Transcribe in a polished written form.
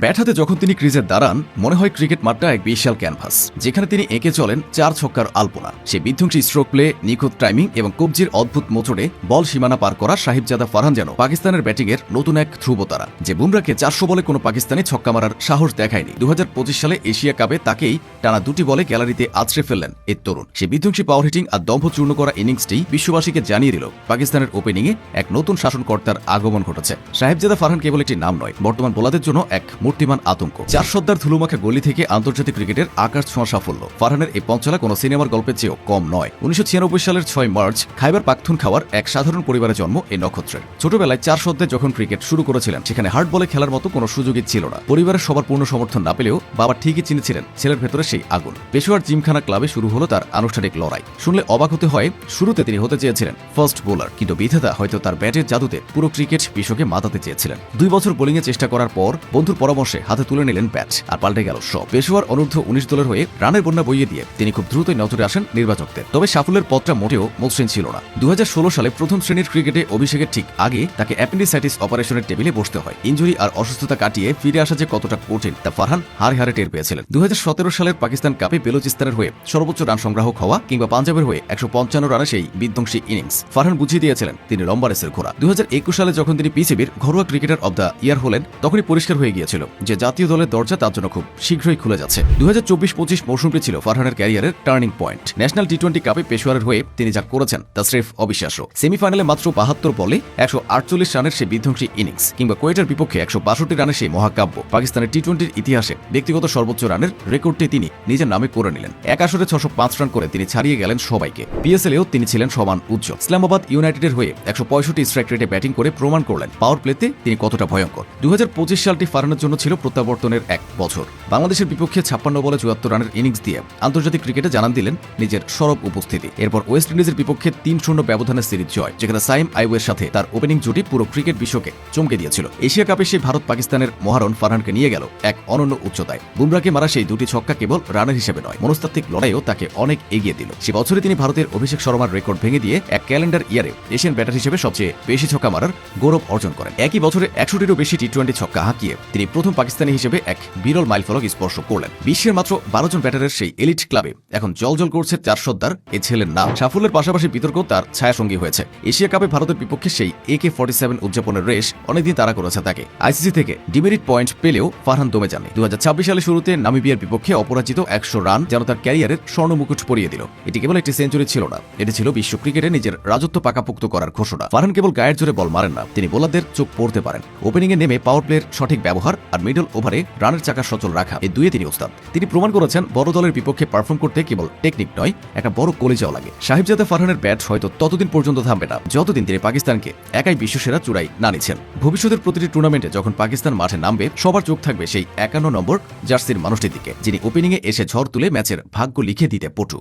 Bat হাতে যখন তিনি ক্রিজে দাঁড়ান মনে হয় ক্রিকেট মাঠটা এক বিশাল ক্যানভাস, যেখানে তিনি এঁকে চলেন 4 ছক্কার আলপনা। সে বিধ্বংসী স্ট্রোক প্লে, নিখুঁত টাইমিং এবং কবজির অদ্ভুত মোচড়ে বল সীমানা পার করা সাহিবজাদা ফারহান যেন পাকিস্তানের ব্যাটিংয়ের নতুন এক ধ্রুবতারা, যে বুমরাকে 400 বলে কোনো পাকিস্তানি ছক্কা মারার সাহস দেখায়নি। 2025 সালে এশিয়া কাপে তাকেই টানা 2টি বলে গ্যালারিতে আছড়ে ফেললেন এই তরুণ। সে বিধ্বংসী পাওয়ার হিটিং আর দম্ভ চূর্ণ করা ইনিংসটি বিশ্ববাসীকে জানিয়ে দিল পাকিস্তানের ওপেনিংয়ে এক নতুন শাসনকর্তার আগমন ঘটেছে। সাহিবজাদা ফারহান কেবল একটি নাম নয়, বর্তমান বোলারদের জন্য এক মূর্তিমান আতঙ্ক। 4 সদ্দার ধুলোমাখা গলি থেকে আন্তর্জাতিক ক্রিকেটের আকাশ ছোঁয়া সাফল্য ফারহানের এই পঞ্চলা কোনো সিনেমার গল্পের চেয়েও কম নয়। 1996 সালের 6 মার্চ খাইবার পাখতুনখাওয়ার এক সাধারণ পরিবারে জন্ম এই নক্ষত্রের। ছোটবেলায় 4 সদ্দে যখন ক্রিকেট শুরু করেছিলেন, সেখানে হার্ড বলে খেলার মতো কোনো সুযোগই ছিল না। পরিবারের সবার পূর্ণ সমর্থন না পেলেও বাবা ঠিকই চিনেছিলেন ছেলের ভেতরে সেই আগুন। পেশোয়ার জিমখানা ক্লাবে শুরু হলো তার আনুষ্ঠানিক লড়াই। শুনলে অবাক হতে হয়, শুরুতে তিনি হতে চেয়েছিলেন ফার্স্ট বোলার, কিন্তু বিধাতা হয়তো তার ব্যাটের জাদুতে পুরো ক্রিকেট বিশ্বকে মাতাতে চেয়েছিলেন। 2 বছর বোলিংয়ে চেষ্টা করার পর বন্ধুর পরামর্শে হাতে তুলে নিলেন ব্যাট, আর পাল্টে গেল সব। পেশোয়ার অনূর্ধ্ব 19 দলের হয়ে রানের বন্যা বইয়ে দিয়ে তিনি খুব দ্রুতই নজরে আসেন নির্বাচকদের। তবে সাফল্যের পথটা মোটেও মসৃণ ছিল না। 2016 সালে প্রথম শ্রেণীর ক্রিকেটে অভিষেকের ঠিক আগে তাকে অ্যাপেন্ডিসাইটিস অপারেশনের টেবিলে বসতে হয়। ইনজুরি আর অসুস্থতা কাটিয়ে ফিরে আসা যে কতটা কঠিন তা ফারহান হারে হারে টের পেয়েছিলেন। 2017 সালের পাকিস্তান কাপে বেলুচিস্তানের হয়ে সর্বোচ্চ রান সংগ্রাহক হওয়া কিংবা পাঞ্জাবের হয়ে 155 রানে সেই বিধ্বংসী ইনিংস ফারহান বুঝিয়ে দিয়েছিলেন তিনি লম্বা রেসের ঘোড়া। 2021 সালে যখন তিনি পিসিবির ঘরোয়া ক্রিকেটার অব দ্য ইয়ার হলেন, তখনই পরিষ্কার হয়ে গিয়েছিল যে জাতীয় দলের দরজা তার জন্য খুব শীঘ্রই খুলে যাচ্ছে। 2024-25 মৌসুমটি ছিল ফারহানের ক্যারিয়ারের টার্নিং পয়েন্ট। ন্যাশনাল টি20 কাপে পেশোয়ারের হয়ে তিনি যা করেছেন তা স্রেফ অবিশ্বাস্য। সেমিফাইনালে মাত্র 72 বলে 148 রানের সেই বিধ্বংসী ইনিংস, কিংবা কোয়েটার বিপক্ষে 162 রানের সেই মহাকাব্য পাকিস্তানের টি20-র ইতিহাসে ব্যক্তিগত সর্বোচ্চ রানের রেকর্ডটি তিনি নিজের নামে করে নিলেন। এক আসরে 605 রান করে তিনি ছাড়িয়ে গেলেন সবাইকে। পিএসএলেও তিনি ছিলেন সমান উজ্জ্বল। ইসলামাবাদ ইউনাইটেডের হয়ে 165 স্ট্রাইক রেটে ব্যাটিং করে প্রমাণ করলেন পাওয়ার প্লেতে তিনি কতটা ভয়ঙ্কর। 2025 সালটি ফারহানের জন্য ছিল প্রত্যাবর্তনের এক বছর। বাংলাদেশের বিপক্ষে 56 বলে 74 রানের ইনিংস দিয়ে আন্তর্জাতিক ক্রিকেটে জানান দিলেন নিজের সরব উপস্থিতি। এরপর ওয়েস্ট ইন্ডিজের বিপক্ষে 3-0 ব্যবধানের সিরিজ জয়, যেখানে সাইম আইওয়ের সাথে তার ওপেনিং জুটি পুরো ক্রিকেট বিশ্বকে চমকে দিয়েছিল। এশিয়া কাপে সেই ভারত পাকিস্তানের মহারণ ফারহানকে নিয়ে গেল এক অনন্য উচ্চতায়। বুমরাকে মারা সেই 2টি ছক্কা কেবল রানের হিসেবে নয়, মনস্তাত্ত্বিক লড়াইও তাকে অনেক এগিয়ে দিল। সে বছরে তিনি ভারতের অভিষেক শর্মার রেকর্ড ভেঙে দিয়ে এক ক্যালেন্ডার ইয়ারে এশিয়ান ব্যাটার হিসেবে সবচেয়ে বেশি ছক্কা মারার গৌরব অর্জন করেন। একই বছরে 100টিরও বেশি টি20 ছক্কা হাঁকিয়ে তিনি প্রথম পাকিস্তানি হিসেবে এক বিরল মাইলফলক স্পর্শ করলেন। বিশ্বের মাত্র 12 জন ব্যাটারের সেই এলিট ক্লাবে এখন জলজল করছে 4 সর্দার এ ছেলের নাম। সাফল্যের পাশাপাশি বিতর্ক তার ছায়াসঙ্গী হয়েছে। এশিয়া কাপে ভারতের বিপক্ষে সেই AK-47 উদযাপনের রেশ অনেকদিন তাড়া করেছে তাকে। আইসিসি থেকে ডিমেরিট পয়েন্ট পেলেও ফারহান দমে যাননি। 2026 সালে শুরুতে নামিবিয়ার বিপক্ষে অপরাজিত 100 রান যেন তার ক্যারিয়ারের স্বর্ণমুকুট পরিয়ে দিল। এটি কেবল একটি সেঞ্চুরি ছিল না, এটি ছিল বিশ্ব ক্রিকেটে নিজের রাজত্ব পাকাপোক্ত করার ঘোষণা। ফারহান কেবল গায়ের জোরে বল মারেন না, তিনি বোলারদের চোখ পড়তে পারেন। ওপেনিংয়ে নেমে পাওয়ার প্লের সঠিক ব্যবহার আর মিডল ওভারে রানের চাকা সচল রাখা, এই দুয়ে তিনি ওস্তাদ। তিনি প্রমাণ করেছেন বড় দলের বিপক্ষে পারফর্ম করতে কেবল টেকনিক নয়, একটা বড় কলিজাও লাগে। সাহিবজাদা ফারহানের ব্যাট হয়তো ততদিন পর্যন্ত থামবে না যতদিন তিনি পাকিস্তানকে একাই বিশ্বসেরা চূড়ায় না নিচ্ছেন। ভবিষ্যতের প্রতিটি টুর্নামেন্টে যখন পাকিস্তান মাঠে নামবে, সবার চোখ থাকবে সেই 51 নম্বর জার্সির মানুষটির দিকে, যিনি ওপেনিংয়ে এসে ঝড় তুলে ম্যাচের ভাগ্য লিখে দিতে পটু।